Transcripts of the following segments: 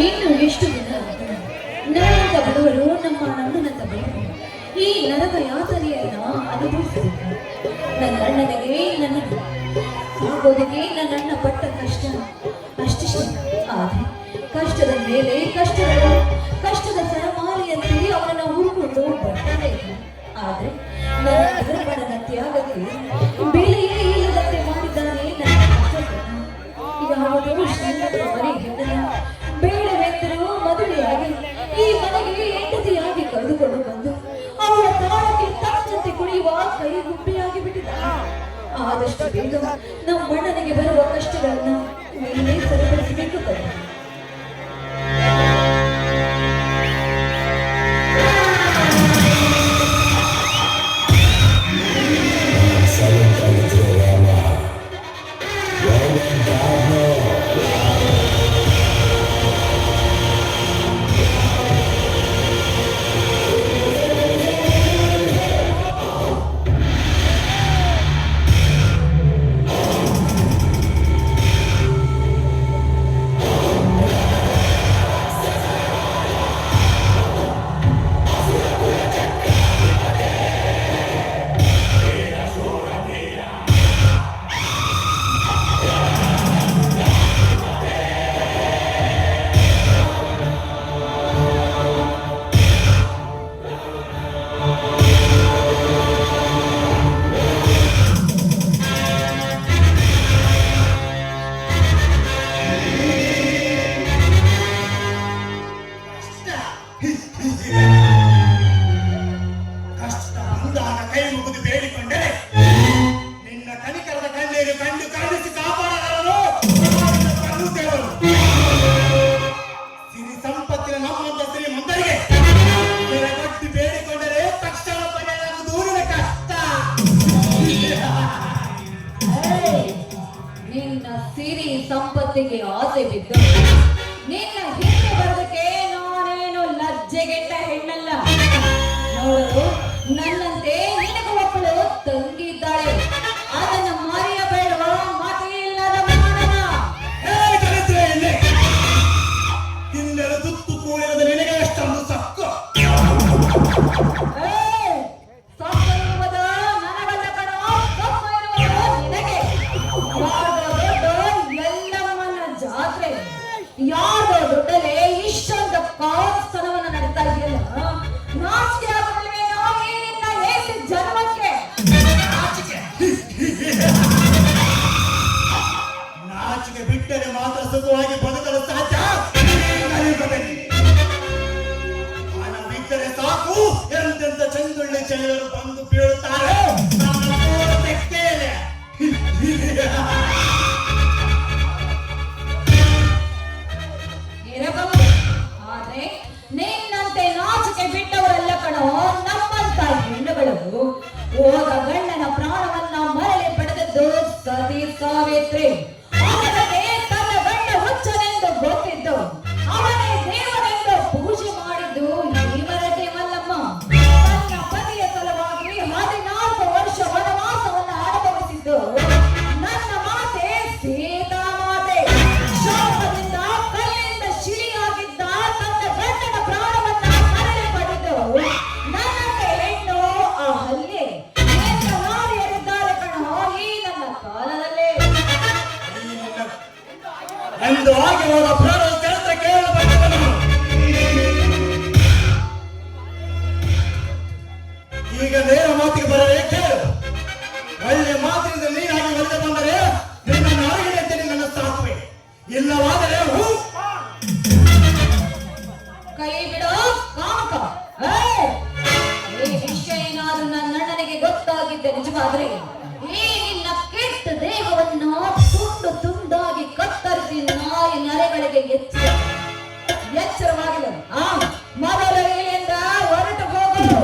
ಇನ್ನು ಎಷ್ಟು ದಿನ ನನ್ನಂತ ಬಡವರು ನಮ್ಮ ಅಣ್ಣನಂತ ಬಡವರು ಈ ನರಕ ಯಾತನೆಯನ್ನ ಅನುಭವಿಸಬೇಕು. ನನ್ನ ಅಣ್ಣನಿಗೆ ನನ್ನ ಆಗೋದಿಗೆ ನನ್ನ ಅಣ್ಣ ಪಟ್ಟ ಕಷ್ಟ ಅಷ್ಟಿಷ್ಟ. ಆದರೆ ಕಷ್ಟದ ಮೇಲೆ ಕಷ್ಟದ ಸರಮಾಲೆಯಂತೆ ಅವನನ್ನು ಹುಡುಕೊಂಡು ಬರ್ತಾನೆ ಇದ್ದ. ಆದರೆ ನನ್ನ ಧರ್ಮನ ತ್ಯಾಗಕ್ಕೆ ಬೆಲೆಯೇ ಇಲ್ಲದಂತೆ ಮಾಡಿದ್ದಾನೆ ನನ್ನ ಕಷ್ಟವನ್ನು. ಯಾವುದೋ ಶ್ರೀಮಂತರ ಮನೆ ಹೆಣ್ಣನ ಬೇಡವೆಂದರೂ ಮದುವೆಯಾಗಿ ಈ ಮನೆಗೆ ಹೆಂಡತಿಯಾಗಿ ಕರೆದುಕೊಂಡು ಬಂದು ಅವಳ ತಾಳಕ್ಕೆ ತಕ್ಕಂತೆ ಕುಣಿಯುವ ಕೈ ಗುಬ್ಬಿಯಾಗಿ ಬಿಟ್ಟಿದ್ದಾನೆ. ಆದಷ್ಟು ಬೇಗ ನಮ್ಮ ಅಣ್ಣನಿಗೆ ಬರುವ ಕಷ್ಟಗಳನ್ನ ನೀನೇ ಸರಿಪಡಿಸಬೇಕು ಕಡೆ. ಸಂಪತ್ತಿಗೆ ಆಸೆ ಬಿದ್ದು ನಿನ್ನ ಹಿಂದೆ ಬರೋದಕ್ಕೆ ನಾನೇನು ಲಜ್ಜೆಗೆಟ್ಟ ಹೆಣ್ಣಲ್ಲ. ನೋಡು, ನನ್ನಂತೆ ನಿನಗೂ ಒಬ್ಬಳು ತಂಗಿ ಇದ್ದಾಳೆ. ಅದನ್ನ ಮರೆಯಬೇಡ. ಮಾತೇ ಇಲ್ಲದ ಮಾನವ ತಿಂದರ ತುತ್ತು ಕೂಡಿರದ ನಿನಗೆ ಅಷ್ಟೊಂದು ಸಕ್ಕು. ನನಗಲ್ಲ ಕಣ, ಸೊಪ್ಪು ಇರುವುದು ನಿನಗೆ. ಯಾರ್ದೋ ದುಡ್ಡಲ್ಲೇ ಇಷ್ಟೊಂದು ಕಾಸ್ತನವನ್ನ ನಡೀತಾ ಇದೆಯಲ್ಲ, ನಾಚಿಕೆ ಆಗಲ್ವೇನೋ ನೀನಿನ್ನ ಏಸಿ ಜನ್ಮಕ್ಕೆ? ನಾಚಿಕೆ ಬಿಟ್ಟರೆ ಮಾತ್ರ ಸುಖವಾಗಿ ಬದುಕಲು ಸಾಧ್ಯ. ಹಣ ಬಿಟ್ಟರೆ ಸಾಕು, ಎಂತೆಂತ ಚಂದುಳ್ಳಿ ಚೆಲುವರು ಬಂದು ಬೀಳುತ್ತಾರೆ. ಆದ್ರೆ ನಿನ್ನಂತೆ ನಾಚಿಕೆ ಬಿಟ್ಟವರೆಲ್ಲ ಕಣೋ ನಮ್ಮಂತ ಹೆಣ್ಣುಗಳು. ಹೋದ ಗಂಡನ ಪ್ರಾಣವನ್ನ ಮರಳಿ ಪಡೆದದ್ದು ಸತಿ ಸಾವಿತ್ರಿ. ಅವನಿಗೆ ತನ್ನ ಗಂಡ ಹುಚ್ಚನೆಂದು ಗೊತ್ತಿದ್ದು ಅವನೇ ದೇವರೆಂದು ಪೂಜೆ ಮಾಡಿದ್ದು ಇವರದೇ ಮಲ್ಲಮ್ಮ. ತನ್ನ ಪತಿಯ ಸಲುವಾಗಿ 14 ವರ್ಷ ವನವಾಸವನ್ನು ಅನುಭವಿಸಿದ್ದು ನನ್ನ ಮಾತೆ ಸೀತಾ ಮಾತೆ. ಶಾಪದಿಂದ ಕೈಯಿಂದ ಶಿಲಿಯಾಗಿದ್ದ ತನ್ನ ಗಂಡನ ಪ್ರಾಣವನ್ನ ಮರಳಿ ಪಡೆದು ನನ್ನ ಹೆಣ್ಣು ಆ ಹಲ್ಲೆ ನಾರಿಯರಿದ್ದಾರೆ ಕಣೋ ಈ ನನ್ನ ಕಾಲದಲ್ಲೇ. ಎಂದು ಆಗಿರುವ ಪ್ರಾಣ ಚರಿತ್ರೆ ಕೇಳಬಾರದು. ಈಗ ನೇರ ಮಾತಿಗೆ ಬರಲೇ ಕೇಳು. ಒಳ್ಳೆ ಮಾತಿನಿಂದ ನೀನಾಗಿ ಹೊರಗೆ ಬಂದರೆ ನಿನ್ನನ್ನು ಅರಗಿದಂತೆ ನನ್ನ ಸಾಕುವೆ. ಇಲ್ಲವಾದರೆ ಕೈ ಬಿಡೋ ಕಾಮಕ. ಈ ವಿಷಯ ಏನಾದ್ರೂ ನನ್ನ ಅಣ್ಣನಿಗೆ ಗೊತ್ತಾಗಿದ್ದೆ ನಿಜವಾದ್ರೆ ಈ ನಿನ್ನ ಕೆಟ್ಟ ದೇಹವನ್ನು ತುಂಡು ತುಂಡಾಗಿ ಕತ್ತರಿಸಿ ನಾಯಿ ನರೆಗಳಿಗೆ ಎಚ್ಚರವಾಗಿಲ್ಲ. ಮೊದಲ ಇಲ್ಲಿಂದ ಹೊರಟು ಹೋಗು.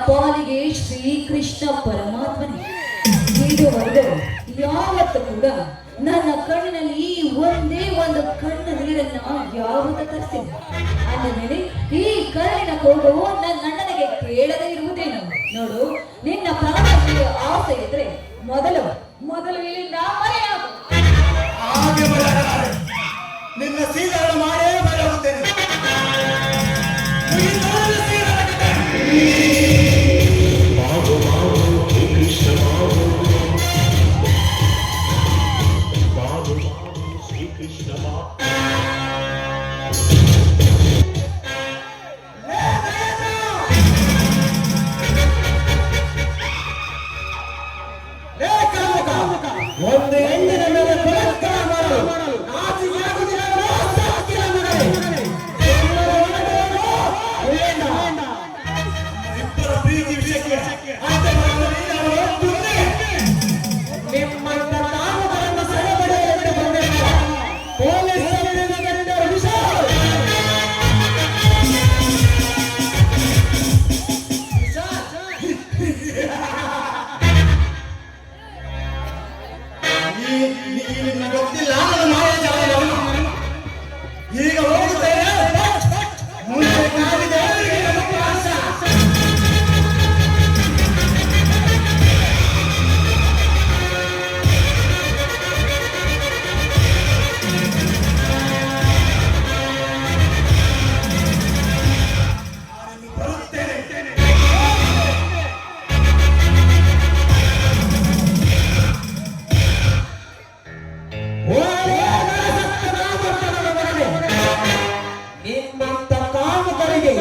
ಪಾಲಿಗೆ ಶ್ರೀಕೃಷ್ಣ ಪರಮಾತ್ಮನೇ. ಇದುವರೆಗೂ ಯಾವತ್ತು ಕೂಡ ನನ್ನ ಕಣ್ಣಿನಲ್ಲಿ ಒಂದೇ ಒಂದು ಕಣ್ಣ ನೀರನ್ನ ಯಾವತ್ತು ತರಿಸಿಲ್ಲ. ಅಂದ ಮೇಲೆ ಈ ಕಣ್ಣಿನ ಕೋಪವು ನನ್ನ ಅಣ್ಣನಿಗೆ ಕೇಳದೇ ಇರುವುದೇನು? ನೋಡು, ನಿನ್ನ ಪ್ರಾಣಕ್ಕೆ ಆಸೆ ಇದ್ರೆ ಮೊದಲು ಇಲ್ಲಿಂದ ಮರೆಯಾಗು. ಹಾಗೆ ಬರಲಾರೆ. ನಿನ್ನ ಸೀದಳ ಮಾಡೇ ಬರುತ್ತೇನೆ. ಒಂದು ಹೆಣ್ಣಿನ ಮೇಲೆ ಬಲಾತ್ಕಾರ ಮಾಡಲು ನಾಚಿಕೆಯಾಗುವುದಿಲ್ಲ. ಇಬ್ಬರ ಪ್ರೀತಿ ವಿಷಯಕ್ಕೆ ನಿಮ್ಮಂತ ಕಾಮಗಳನ್ನು ಸೆರೆಪಡೆಯಲು ಬಂದಿರುವ ಪೊಲೀಸರಿಂದ ಗೊತ್ತಿಲ್ಲ. ಈಗ ಹೋಗುತ್ತೇನೆ. ಮುಂದೆ ಕಾಲಿದೆ. ನಿಮ್ಮಂತ ಕಾಮಕರಿಗೆ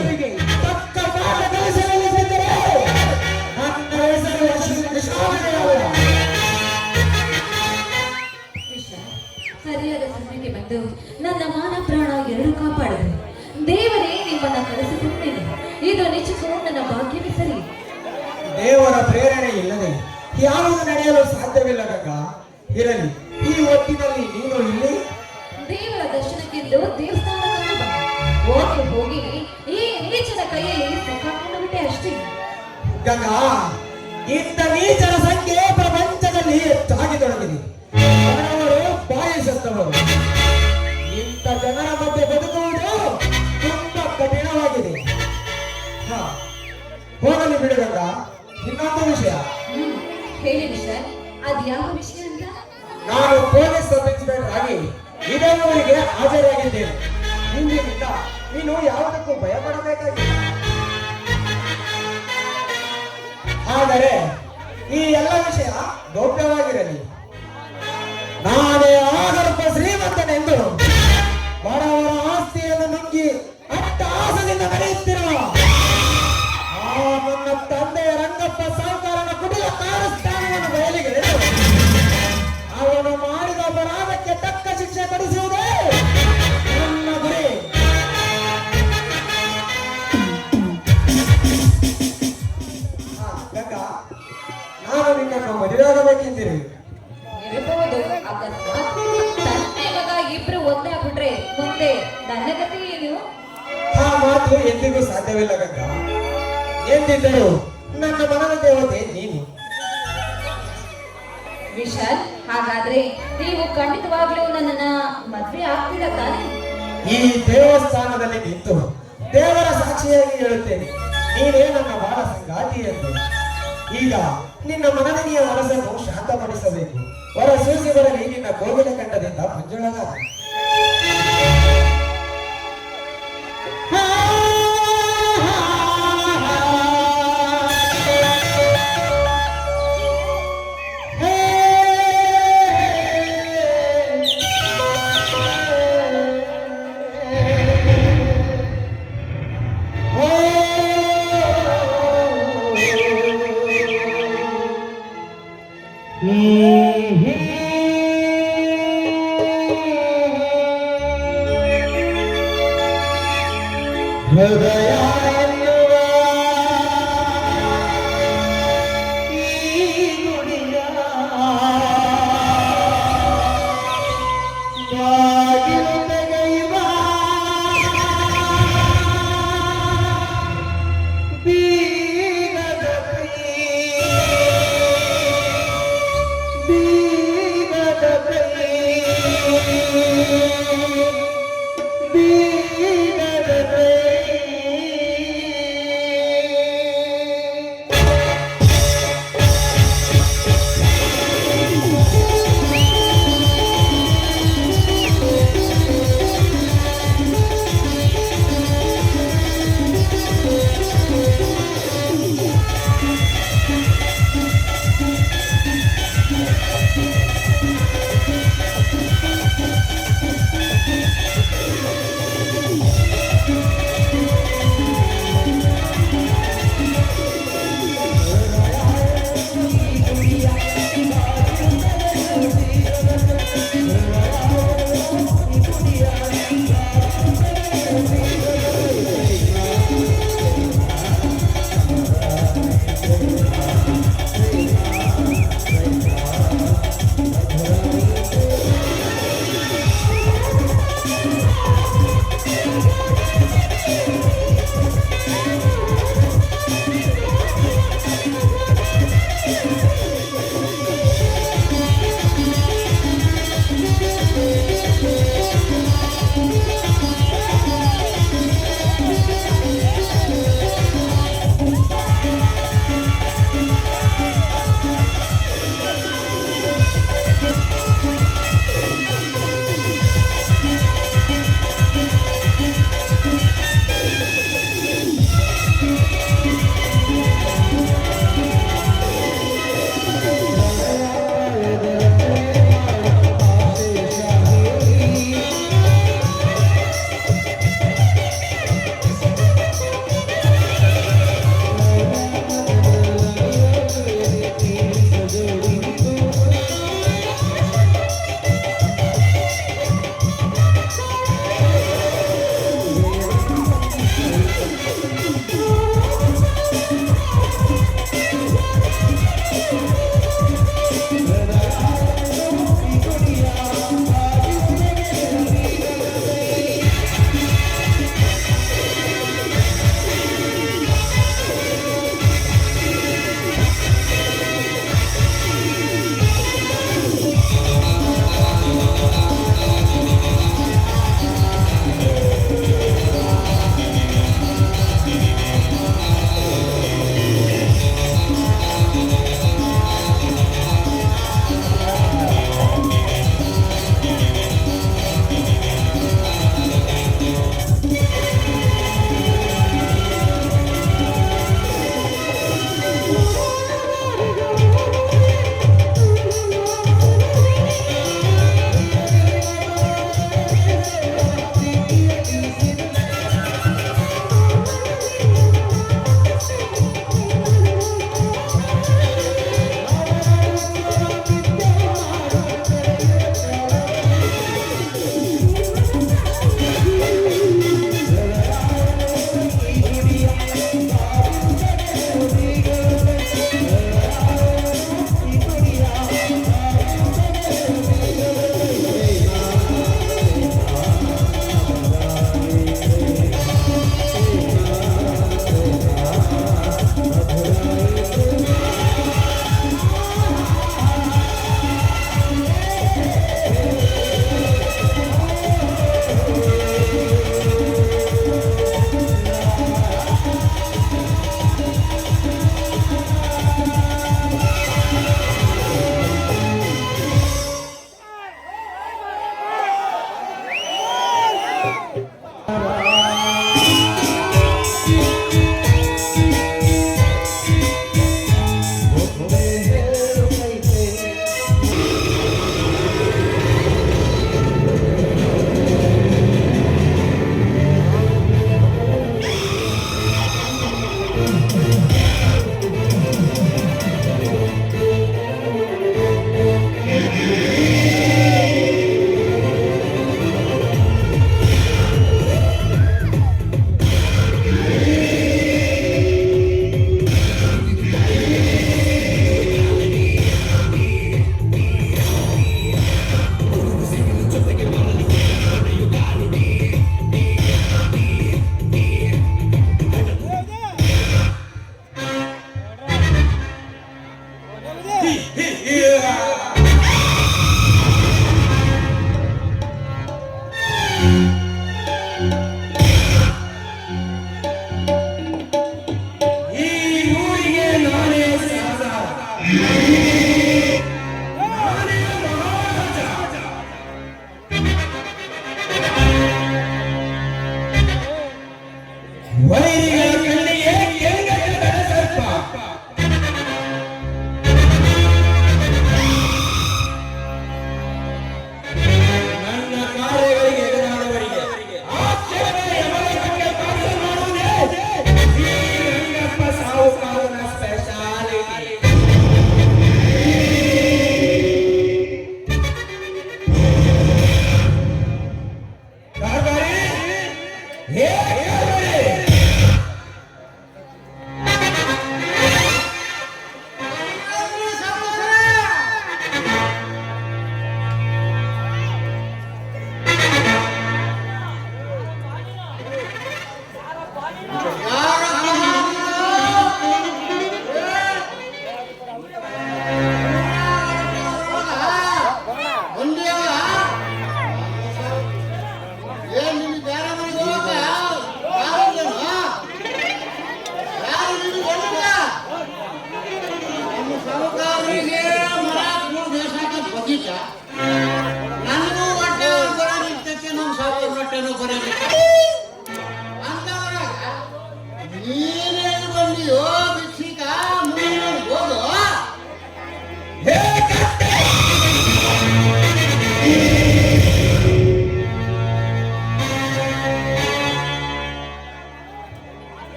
ತಕ್ಕ ಪಾಠ ಕಲಿಸಲಿದ್ದರೆ ನನ್ನ ಹೆಸರು ಶ್ರೀಕೃಷ್ಣರಾಯ. ಸರಿಯಾದ ಸಮಯಕ್ಕೆ ಬಂದು ನನ್ನ ಮಾನ ಪ್ರಾಣ ಎರಡು ಕಾಪಾಡಿದೆ. ದೇವರೇ ನಿಮ್ಮನ್ನ ಕರೆಸಿಕೊಂಡೇನೆ. ಇದು ನಿಜಕ್ಕೂ ನನ್ನ ಭಾಗ್ಯವೇ ಸರಿ. ದೇವರ ಪ್ರೇರಣೆ ಇಲ್ಲದೆ ಯಾವುದು ನಡೆಯಲು ಸಾಧ್ಯವಿಲ್ಲ ಗಂಗ. ಇರಲಿ, ಈ ಹೊತ್ತಿನಲ್ಲಿ ನೀನು ಇಲ್ಲಿ ದೇವರ ದರ್ಶನಕ್ಕೆಂದು ದೇವಸ್ಥಾನಕ್ಕೆ ಬಂದೆ. ಹೋಗಿ ಈ ನೀಚನ ಕೈಯಲ್ಲಿ ಸಿಕ್ಕಾಕೊಂಡು ಬಿಟ್ಟೆ ಅಷ್ಟೇ. ಗಂಗಾ, ಇಂಥ ನೀಚರ ಸಂಖ್ಯೆ ಪ್ರಪಂಚದಲ್ಲಿ ಹೆಚ್ಚಾಗಿ ತೊಡಗಿದೆ. ಬಡವರು ಬಾಯಿಸತ್ತವರು. ಇಂಥ ಜನರ ಮಧ್ಯೆ ಬದುಕುವುದು ತುಂಬಾ ಕಠಿಣವಾಗಿದೆ. ಹೋಗಲಿ ಬಿಡು ಗಂಗಾ. ಇನ್ನೊಂದು ವಿಷಯ. ಹೇಳಿ ವಿಶಾಲ್, ಅದ್ ಯಾವ ವಿಷಯ ಅಂತ? ನಾನು ಪೊಲೀಸ್ ಸಬ್ ಇನ್ಸ್ಪೆಕ್ಟರ್ ಆಗಿ ಇದೇ ಊರಿಗೆ ಹಾಜರಾಗಿದ್ದೇನೆ. ಇಂದಿನಿಂದ ನೀನು ಯಾವುದಕ್ಕೂ ಭಯ ಪಡಬೇಕಾಗಿಲ್ಲ. ಆದರೆ ಈ ಎಲ್ಲ ವಿಷಯ ಗೌಪ್ಯವಾಗಿರಲಿ. ನಾನೇ ಆಗರ್ಭ ಶ್ರೀಮಂತನೆಂದು ಬಡವರ ಆಸ್ತಿಯನ್ನು ನುಂಗಿ ಅಟ್ಟಹಾಸದಿಂದ ನಡೆಯುತ್ತಿರುವ ಆ ನನ್ನ ತಂದೆಯ ರಂಗಪ್ಪ ಸಾಹುಕಾರನ ಕುಟಿಲ ಕಾರಸ್ಥಾನವನ್ನು ಬಯಲಿಗೆ ಅವನು ಮಾಡಿದ ಅಪರಾಧಕ್ಕೆ ತಕ್ಕ ಶಿಕ್ಷೆ ಕೊಡಿಸುವುದೇ ನನ್ನ ಗುರಿ. ಗಂಗಾ, ನಾನು ನಿನ್ನನ್ನು ಮದುವೆಯಾಗಬೇಕೆಂದಿರಿ. ಇರಬಹುದು. ಅಕಸ್ಮಾತ್ ತಂದೆ ಮಗ ಇಬ್ರು ಒಂದೇ ಆಗ್ಬಿಟ್ರೆ ಮುಂದೆ ನನ್ನ ಗತಿ ಏನು? ಆ ಮಾತು ಎಂದಿಗೂ ಸಾಧ್ಯವಿಲ್ಲ ಗಂಗಾ. ಎಂದಿದ್ದರೂ ನನ್ನ ಮನದ ದೇವತೆ ನೀನು. ವಿಶಾಲ್, ಹಾಗಾದ್ರೆ ನೀವು ಖಂಡಿತವಾಗ್ಲೂ ನನ್ನನ್ನ ಮದ್ವೆ ಆಗ್ತೀರಾ ತಾನೆ? ಈ ದೇವಸ್ಥಾನದಲ್ಲಿ ನಿಂತು ದೇವರ ಸಾಕ್ಷಿಯಾಗಿ ಹೇಳುತ್ತೇನೆ, ನೀನೇ ನನ್ನ ಬಾಳ ಸಂಗಾತಿ ಎಂದು. ಈಗ ನಿನ್ನ ಮನದನಿಯ ಮನಸ್ಸನ್ನು ಶಾಂತಪಡಿಸಬೇಕು. ಹೊರ ಸೂಸಿ ಬರಲಿ ನಿನ್ನ ಕೋಗಿಲ ಕಂಡದಿಂದ ಮಂಜುಳಗಾದ. ಹೃದಯ ಎನ್ನುವ ಈ ನುಡಿಯ ಬಾಗಿಲು ತೆಗೆಯುವ ಬೀಗದ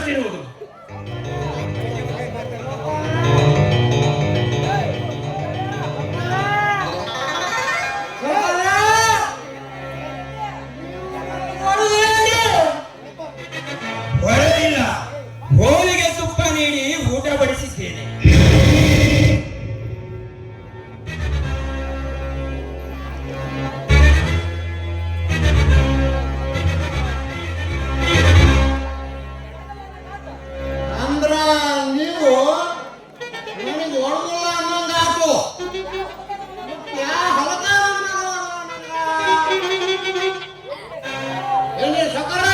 ಮಾಡುತ್ತಿರುವುದು? ಹೊರಗಿಲ್ಲ, ಹೋಳಿಗೆ ತುಪ್ಪ ನೀಡಿ ಊಟ ಬಡಿಸಿದ್ದೇನೆ. ಅಂದ್ರ ನೀವು ನನಗೆ ಒಳಗಿಲ್ಲ ಅನ್ನಂಗಾತು. ಎಲ್ಲಿ ಸಕರ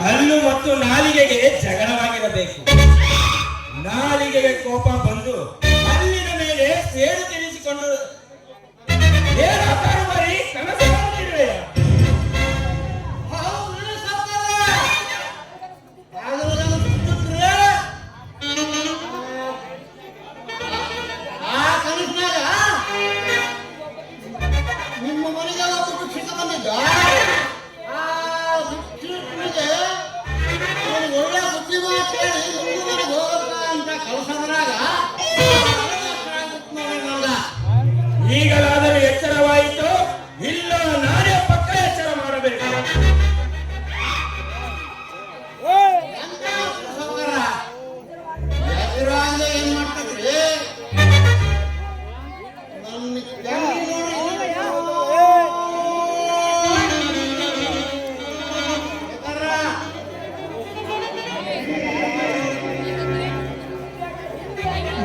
ಹಲ್ಲು ಮತ್ತು ನಾಲಿಗೆಗೆ ಜಗಳವಾಗಿರಬೇಕು. ನಾಲಿಗೆಗೆ ಕೋಪ ಬಂದು ಹಲ್ಲಿನ ಮೇಲೆ ಸೇಡು ತಿನ್ನಿಸಿಕೊಂಡು ಏನಾದರೂ ಬರೀ ಕನಸು ಕಾಣುತ್ತಿರುವೆಯ? ಆ ಕನಸಿನಾಗ ನಿಮ್ಮ ಮನೆಗೆಲ್ಲ ಒಬ್ಬರು ಸಿಕ್ಕ ಬಂದಿದ್ದ. ಆ ಚಿಕ್ಕನಿಗೆ ಅವನಿಗೆ ಒಳ್ಳೆ ಬುದ್ಧಿ ಮಾತು ಹೇಳಿ ಮುಂದೆ ಮನೆಗೆ ಹೋಗಕ್ಕ ಅಂತ ಕಳ್ಸೋದ್ರಾಗ ಈಗಲಾದರೂ ಎಚ್ಚರವಾಯಿತು, ಇಲ್ಲ ನಾನೇ ಪಕ್ಕ ಎಚ್ಚರ ಮಾಡಬೇಕು. ಏನ್ ಮಾಡ್ತದ್ರಿ ನನ್ನ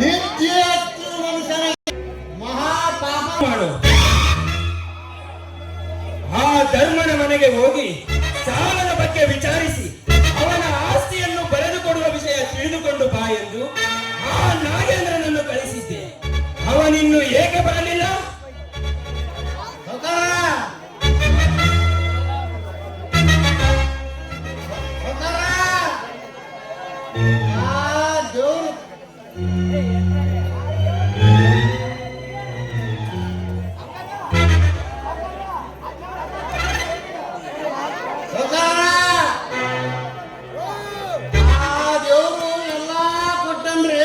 ನಿತ್ಯ ಮನುಷ್ಯನ ಮಹಾಪಾಪ ಮಾಡು. ಆ ಧರ್ಮನ ಮನೆಗೆ ಹೋಗಿ ಸಾಲದ ಬಗ್ಗೆ ವಿಚಾರಿಸಿ ಅವನ ಆಸ್ತಿಯನ್ನು ಬರೆದುಕೊಡುವ ವಿಷಯ ತಿಳಿದುಕೊಂಡು ಬಾ ಎಂದು ಆ ನಾಗೇಂದ್ರನನ್ನು ಕಳಿಸಿದ್ದೆ. ಅವನಿನ್ನು ಏಕೆ ಬರಲಿಲ್ಲ? ದೇವರು ಎಲ್ಲಾ ಕೊಟ್ಟನ್ರಿ,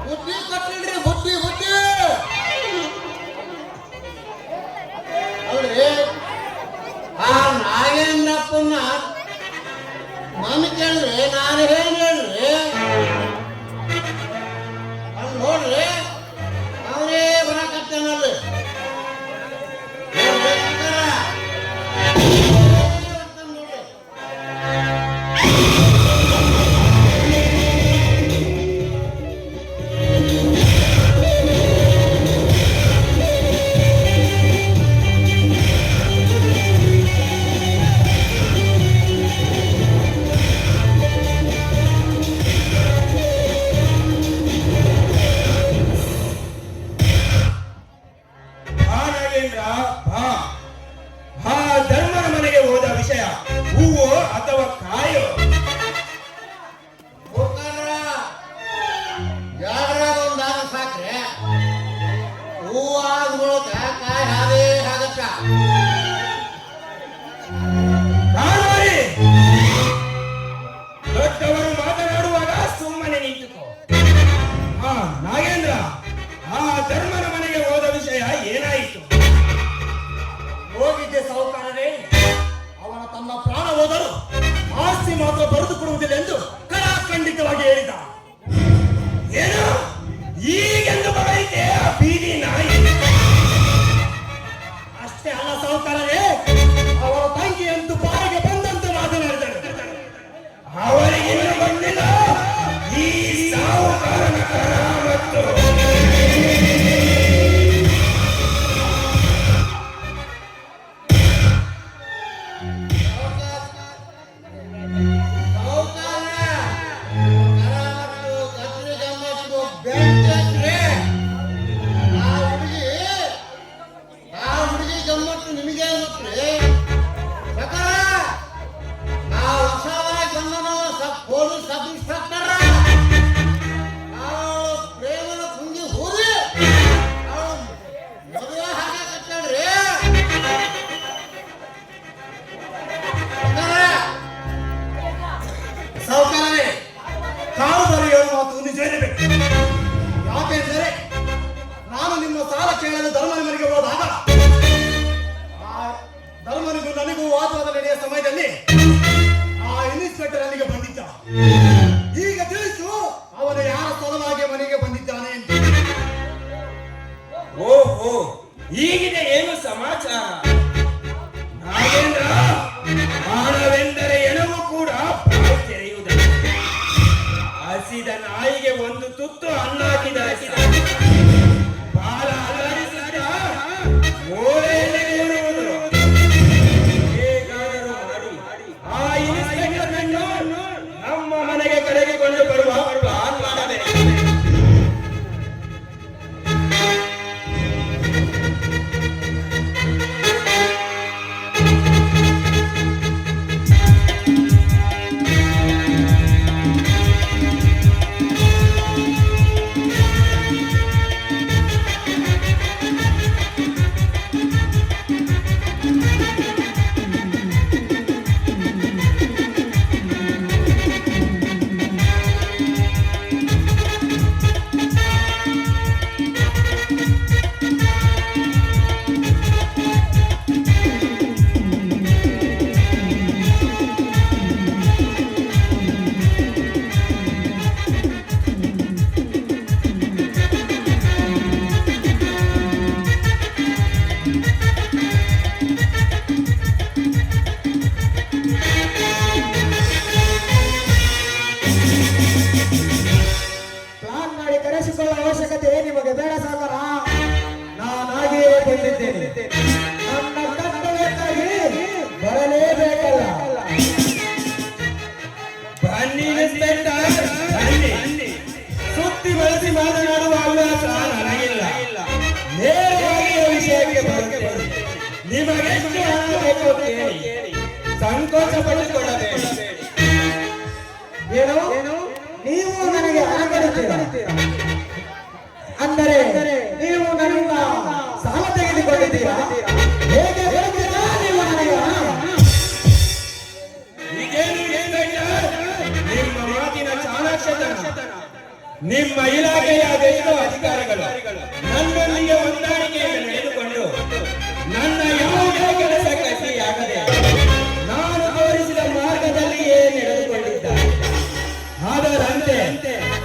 ಬುದ್ಧಿ ಕೊಟ್ಟಿನ್ರಿ, ಬುದ್ಧಿ ಬುದ್ಧಿ ಮಾತು ನಿಜವೇನಬೇಕು. ಯಾಕೆಂದರೆ ನಾನು ನಿಮ್ಮ ಸಾಲ ಕೇಳಲು ಧರ್ಮನ ಮನೆಗೆ ಹೋದಾಗ ಆ ಧರ್ಮನಿಗೂ ನನಗೂ ವಾದವಾದ ನಡೆಯುವ ಸಮಯದಲ್ಲಿ ಆ ಇನ್ಸ್ಪೆಕ್ಟರ್ ಅಲ್ಲಿಗೆ ಬಂದಿದ್ದ. ಈಗ ತಿಳಿಸು, ಅವನು ಯಾರ ಸಲುವಾಗಿ ಮನೆಗೆ ಬಂದಿದ್ದಾನೆ ಅಂತ. ಓಹೋ, ಈಗಿದೆ ಏನು ಸಮಾಚಾರ? ನಾಗೇಂದ್ರ, ಹಣವೆಂದರೆ ಎಣವು ಕೂಡ ಬಾಯಿ ತೆರೆಯುವುದಿಲ್ಲ. ಹಸಿದ ನಾಯಿಗೆ ಒಂದು ತುತ್ತು ಅನ್ನ ಹಾಕಿದರೆ ಬಾಲ ಅಲರಿಸಿದ ಮೂಲೆಯಲ್ಲಿ ಕೂರುವುದು. ಹೇಗಾದರೂ ಮಾಡಿ ಆ ಇನ್ಸ್ಪೆಕ್ಟರ್ನನ್ನು ನಮ್ಮ ಮನೆಗೆ ಕರೆದುಕೊಂಡು ಬರುವ ಪ್ಲಾನ್ ಮಾಡಬೇಕು. ಪ್ಲಾನ್ ಮಾಡಿ ಕರೆಸಿಕೊಳ್ಳುವ ಅವಶ್ಯಕತೆ ನಿಮಗೆ ಬೇಡ ಸಾಗರ. ನಾನಾಗಿಯೇ ಬಂದಿದ್ದೇನೆ. ನನ್ನ ಕರ್ತವ್ಯಕ್ಕಾಗಿ ಬರಲೇಬೇಕಲ್ಲ. ಬನ್ನಿ ಇನ್ಸ್ಪೆಕ್ಟರ್, ಬನ್ನಿ. ಸುತ್ತಿ ಬಳಸಿ ಮಾತನಾಡುವ ಅಭ್ಯಾಸ ನನಗಿಲ್ಲ. ನೇರವಾಗಿ ವಿಷಯಕ್ಕೆ ಬರುತ್ತೇನೆ. ನಿಮಗೆಷ್ಟು ಹಣ ಬೇಕು ಕೇಳಿ, ಸಂಕೋಚ ಪಟ್ಟುಕೊಳ್ಳಬೇಡಿ. ಏನು ನೀವು ನನಗೆ ಹಣ ಕೊಡುತ್ತೀರಾ? ಅಂದರೆ ನೀವು ನನ್ನಿಂದ ಸಾಲ ತೆಗೆದುಕೊಂಡಿದ್ದೀರಾ? ಹೇಗೆ ಕೊಡುತ್ತೀರಾ ನೀವು ನನಗೆ ಹಣ? ಈಗೇನು ಇನ್ಸ್ಪೆಕ್ಟರ್, ನಿಮ್ಮ ಮಾತಿನ ಚಾಣಾಕ್ಷತನ. ನಿಮ್ಮ ಇಲಾಖೆಯ ಅದೆಷ್ಟೋ ಅಧಿಕಾರಿಗಳು ನನ್ನೊಂದಿಗೆ ಹೊಂದಾಣಿಕೆಯನ್ನು ನಡೆದುಕೊಂಡು ನನ್ನ ಯಾವುದೇ ಕೆಲಸಕ್ಕೆ ಆಗದೆ ನಾನು ತೋರಿಸಿದ ಮಾರ್ಗದಲ್ಲಿಯೇ ನಡೆದುಕೊಂಡಿದ್ದಾರೆ. ಅದರಂತೆ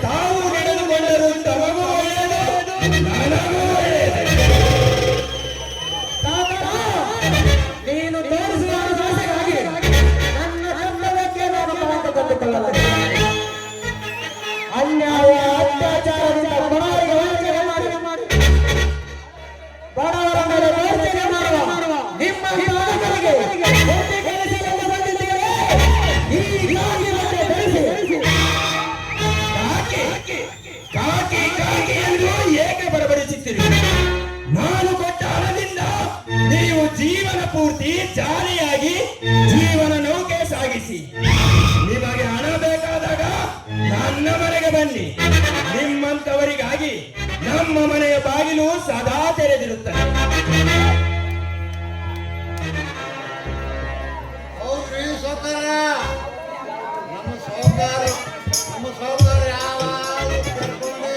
ತಾವು ನಡೆದುಕೊಂಡರೂ ತಮಗೂ ಒಳ್ಳೆಯದು, ನನಗೂ ಒಳ್ಳೆಯದು. ಸಾಗರ, ನೀನು ತೋರಿಸುವ ಆಸೆಗಾಗಿ ನನ್ನ ಕರ್ತವ್ಯಕ್ಕೆ ನಾನು ಪಣ ತೆಗೆದುಕೊಳ್ಳಲಾರೆ. ಅನ್ಯಾಯ ಅತ್ಯಾಚಾರದಿಂದ ಬಡವರಿಗೆ ವಂಚನೆ ಮಾಡಿ ಬಡವರ ಮೇಲೆ ದೌರ್ಜನ್ಯ ಮಾಡುವ ನಿಮ್ಮ ಪಾಲಕರಿಗೆ ಬುದ್ಧಿ ಕಲಿಸಿಕೊಂಡು ಬಂದಿದ್ದೇವೆ. ಹೀಗಾಗಿ ಮತ್ತೆ ಬೆಳೆಸಿ ಕಾಕಿ ಎಂದು ಏಕೆ ಬಡಬಡಿಸುತ್ತೀರಿ? ನಾನು ಕೊಟ್ಟ ಹಣದಿಂದ ನೀವು ಜೀವನ ಪೂರ್ತಿ ಜಾಲಿಯಾಗಿ ಜೀವನ ನೌಕೆ ಸಾಗಿಸಿ. ನಿಮಗೆ ಹಣ ಬೇಕಾದಾಗ ನನ್ನ ಮನೆಗೆ ಬನ್ನಿ. ನಿಮ್ಮಂತವರಿಗಾಗಿ ನಮ್ಮ ಮನೆಯ ಬಾಗಿಲು ಸದಾ ತೆರೆದಿರುತ್ತದೆ. ಹೌದ್ರಿ ಸೌಕಾರ, ನಮ್ಮ ಸೌಕಾರ ಯಾವಾಗ ಕರ್ಕೊಂಡೇ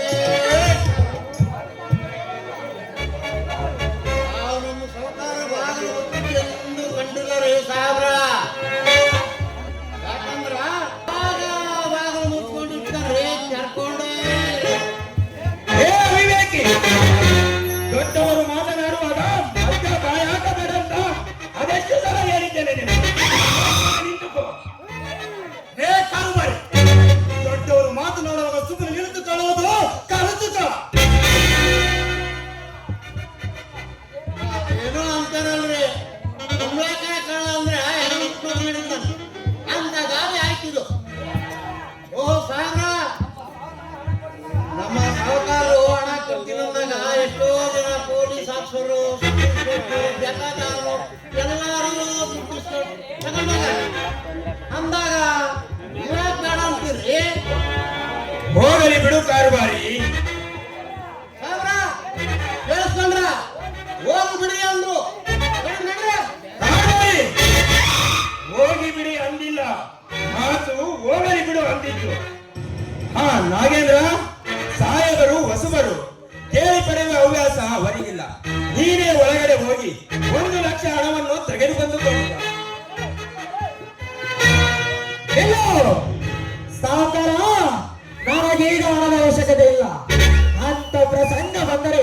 ನಮ್ಮ ಸೌಕಾರ ಬಾಗಿಲು ಎಂದು ಕಂಡಿಲ್ಲ ರೀ ಸಾಬ್ರ. ಯಾಕಂದ್ರ ಬಾಗಿಲು ಮುಚ್ಕೊಂಡಿರ್ತಾರ್ರಿ, ಕರ್ಕೊಂಡೇ. ಹೇ ವಿವೇಕಿ, ದೊಡ್ಡವರು ಮಾತನಾಡುವಾಗ ಮಧ್ಯ ಬಾಯಿ ಹಾಕಬೇಡ ಅಂತ ಅದೆಷ್ಟು ಸಲ ಹೇಳಿದ್ದೇನೆ ನಿನಗೆ. ನಿಂತುಕೋ. ಹೇ ಕಾರುಬಾರಿ, ದೊಡ್ಡವರು ಮಾತನಾಡುವಾಗ ಸುಮ್ಮನೆ ನಿಂತುಕೊಳ್ಳುವುದು ಕಲಿತುಕ. ಏನೋ ಅಂತಾರಲ್ರಿ, ಕುಂಬಳಕಾಯಿ ಕಾಳ ಅಂದ್ರೆ ಹೆಣ್ಮಕ್ಳು ಅಂತ ಗಾಳಿ ಹಾಕಿದ್ದು. ಓಹೋ ಸಾಗ್ರ, ನಮ್ಮ ಸಾಹುಕಾರರು ಹಣ ಕೊಡ್ತೀನಂದಾಗ ಎಷ್ಟೋ ಜನ ಪೊಲೀಸ್ ಆಫೀಸರು, ಬೇಕಾದವರು ಎಲ್ಲರೂ ತಗೊಂಡಾಗ ಅಂದಾಗ ಇರಾಕ್ ಬೇಡ ಅಂತೀರಿ. ಹೋಗಲಿ ಬಿಡು ಕಾರುಬಾರಿ. ಸಾಗ್ರ ಕೇಳಿಸ್ಕೊಂಡ್ರ? ಹೋಗಿ ಬಿಡಿ ಅಂದ್ರು. ಕಾರುಬಾರಿ, ಹೋಗಿ ಬಿಡಿ ಅಂದಿಲ್ಲ, ಮಾತು ಹೋಗಲಿ ಬಿಡು ಅಂದಿದ್ದು. ಹಾ ನಾಗೇಂದ್ರ, ಹವ್ಯಾಸ ಅವರಿಗಿಲ್ಲ. ನೀನೇ ಒಳಗಡೆ ಹೋಗಿ 1 ಲಕ್ಷ ಹಣವನ್ನು ತೆಗೆದುಕೊಂಡು ಕೊಡುವ. ಎಲ್ಲೋ ಸಾವುಕಾರ, ನನಗೀಗ ಹಣದ ಅವಶ್ಯಕತೆ ಇಲ್ಲ. ಅಂತ ಪ್ರಸಂಗ ಬಂದರೆ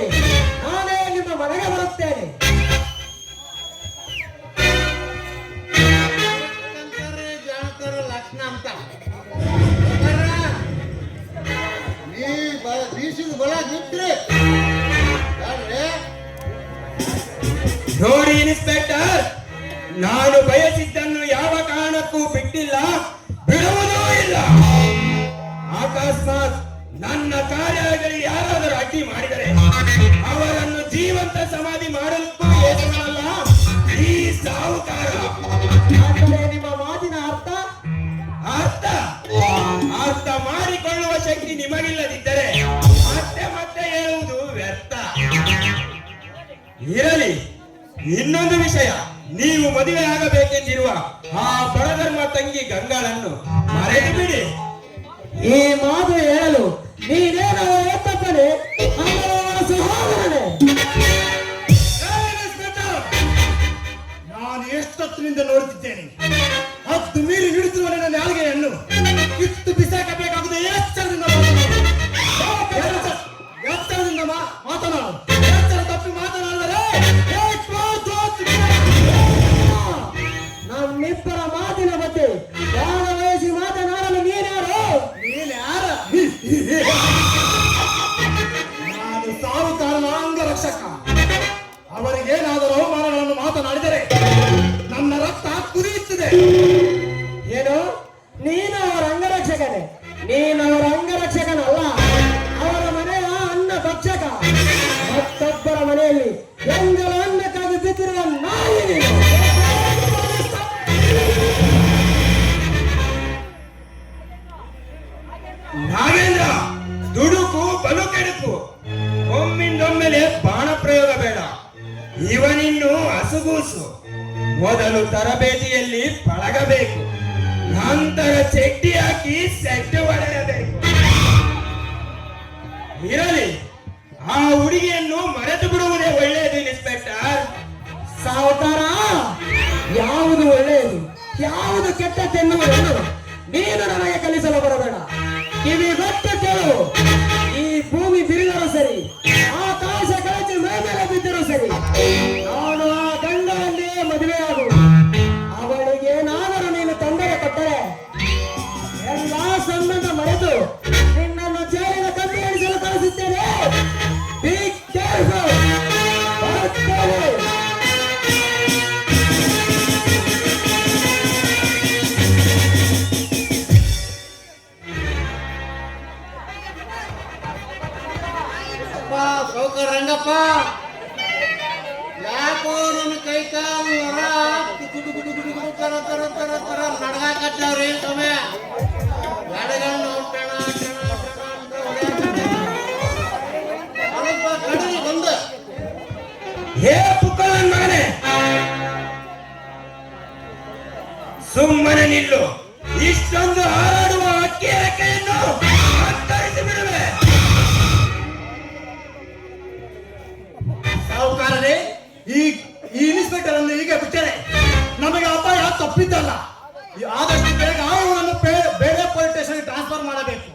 ನಾನೇ ನಿಮ್ಮ ಮನೆಗೆ ಬರುತ್ತೇನೆ. ಜಾಣಕರ ಲಕ್ಷಣ ಅಂತ ನೀ ಬೀಸಿದ ಬಲ ನಿಂತ್ರಿ ನೋಡಿ ಇನ್ಸ್ಪೆಕ್ಟರ್, ನಾನು ಬಯಸಿದ್ದನ್ನು ಯಾವ ಕಾರಣಕ್ಕೂ ಬಿಟ್ಟಿಲ್ಲ, ಬಿಡುವುದೂ ಇಲ್ಲ. ಅಕಸ್ಮಾತ್ ನನ್ನ ಕಾರ್ಯಗಳಿಗೆ ಯಾರಾದರೂ ಅಡ್ಡಿ ಮಾಡಿದರೆ ಅವರನ್ನು ಜೀವಂತ ಸಮಾಧಿ ಮಾಡಲಿಕ್ಕೂ ಏಸಲ್ಲ ಈ ಸಾಹುಕಾರ. ಅಂದರೆ ನಿಮ್ಮ ಮಾತಿನ ಅರ್ಥ? ಅರ್ಥ ಅರ್ಥ ಮಾಡಿಕೊಳ್ಳುವ ಶಕ್ತಿ ನಿಮಗಿಲ್ಲದಿದ್ದರೆ ಮತ್ತೆ ಮತ್ತೆ ಹೇಳುವುದು ವ್ಯರ್ಥ. ಇರಲಿ, ಇನ್ನೊಂದು ವಿಷಯ, ನೀವು ಮದುವೆ ಆಗಬೇಕೆಂದಿರುವ ಆ ಬಡಧರ್ಮ ತಂಗಿ ಗಂಗಾಳನ್ನು ಮರೆತು ಬಿಡಿ. ಈ ಮಾತು ಹೇಳಲು ನೀನೇನೋ ಎತ್ತಪ್ಪನೆ ಸಹೋದರನೇ. ನಾನು ಎಷ್ಟೊತ್ತಿನಿಂದ ನೋಡುತ್ತಿದ್ದೇನೆ. ಹತ್ತು ಮೀರಿ ಹಿಡಿದಿರುವ ನನ್ನ ನಾಲಿಗೆಯನ್ನು ಕಿತ್ತು ಬಿಸಾಕಬೇಕಾಗುತ್ತದೆ. ಎಚ್ಚರದಿಂದ ಮಾತನಾಡು. ಎಚ್ಚರ ತಪ್ಪಿ ಮಾತನಾಡಿದರೆ ನಮ್ಮಿಬ್ಬರ ಮಾತಿನ ಬಗ್ಗೆ ಯಾವ ವಯಸ್ಸಿ ಮಾತನಾಡಲು ನೀನ್ಯಾರು? ನೀನ್ಯಾರ? ನಾನು ಸಾಹುಕಾರನ ಅಂಗರಕ್ಷಕ. ಅವರಿಗೇನಾದರೂ ಅವಮಾನಗಳನ್ನು ಮಾತನಾಡಿದರೆ ನನ್ನ ರಕ್ತ ಕುದಿಯುತ್ತದೆ. ಏನು, ನೀನು ಅವರ ಅಂಗರಕ್ಷಕನೇ? ನೀನು ಅವರ ಅಂಗರಕ್ಷಕನಲ್ಲ, ಅವರ ಮನೆಯ ಅನ್ನ ಭಕ್ಷಕ. ಮತ್ತೊಬ್ಬರ ಮನೆಯಲ್ಲಿ ಎಂಗಲ ಅನ್ನಕ್ಕಾಗಿ ಬಿದ್ದಿರುವ ನಾಯಿ ನೀನು. ನಾಗೇಂದ್ರ, ದುಡುಕು ಬಲು ಕೆಡುಕು. ಒಮ್ಮಿಂದೊಮ್ಮೆಲೆ ಬಾಣ ಪ್ರಯೋಗ ಬೇಡ. ಇವನಿನ್ನು ಹಸುಗೂಸು. ಮೊದಲು ತರಬೇತಿಯಲ್ಲಿ ಪಳಗಬೇಕು, ನಂತರ ಚಡ್ಡಿ ಹಾಕಿ ಸೆಟ್ಟು ಹೊಡೆಯಬೇಕು. ಇರಲಿ, ಆ ಹುಡುಗಿಯನ್ನು ಮರೆತು ಬಿಡುವುದೇ ಒಳ್ಳೆಯದು ಇನ್ಸ್ಪೆಕ್ಟರ್. ಸಾವುಕಾರ, ಯಾವುದು ಒಳ್ಳೆಯದು ಯಾವುದು ಕೆಟ್ಟದ್ದೆನ್ನುವುದನ್ನು ನೀನು ನನಗೆ ಕಲಿಸಲು ಬರಬೇಡ. ಕಿವಿಗೊಟ್ಟು ಕೇಳು. ಈ ಭೂಮಿ ಬಿರಿದರೂ ಸರಿ, ಆಕಾಶ ಕಳಚಿ ಮೈ ಮೇಲೆ ಬಿದ್ದರೂ ಸರಿ, ನಾನು ಆ ಗಂಡನ್ನೇ ಮದುವೆಯಾಗು. ಅವಳಿಗೇನಾದರೂ ನೀನು ತೊಂದರೆ ಕೊಟ್ಟರೆ ಎಲ್ಲಾ ಸಂಬಂಧ ಮರೆತು ನಿನ್ನನ್ನು ಜೈಲಿನ ಕಮ್ಮಿ ಎಣಿಸಲು ಕಳಿಸುತ್ತೇನೆ. Be careful. ಬರುತ್ತೇನೆ. ಸೌಕರ್ ರಂಗಪ್ಪ, ಯಾಕೋ ನನ್ನ ಕೈ ಕಾಲು ತರ ನಡ್ಗಾಕತ್ತವ್ರಿ ಸಮಯ ಗಾಡಿಗಳನ್ನ ಟಣ ಅಂತ ಸ್ವಲ್ಪ ಕಡಿಮೆ ಬಂದು ಹೇ ಪುಕ್ಕಲನ್ ಮಗನೇ, ಸುಮ್ಮನೆ ನಿಲ್ಲು. ಇಷ್ಟೊಂದು ಹಾರಾಡುವ ಅಕ್ಕಿ ರೆಕ್ಕೆಯನ್ನು ಕತ್ತರಿಸಿ ಬಿಡುವೆ. ಸಾಹುಕಾರರೇ, ಈ ಇನ್ಸ್ಪೆಕ್ಟರ್ ಅನ್ನು ಈಗ ಬಿಟ್ಟರೆ ನಮಗೆ ಅಪಾಯ ತಪ್ಪಿದ್ದಲ್ಲ. ಆದಷ್ಟು ಬೇಗ ಅವನನ್ನು ಬೇರೆ ಪೊಲೀಸ್ ಸ್ಟೇಷನ್ಗೆ ಟ್ರಾನ್ಸ್ಫರ್ ಮಾಡಬೇಕು.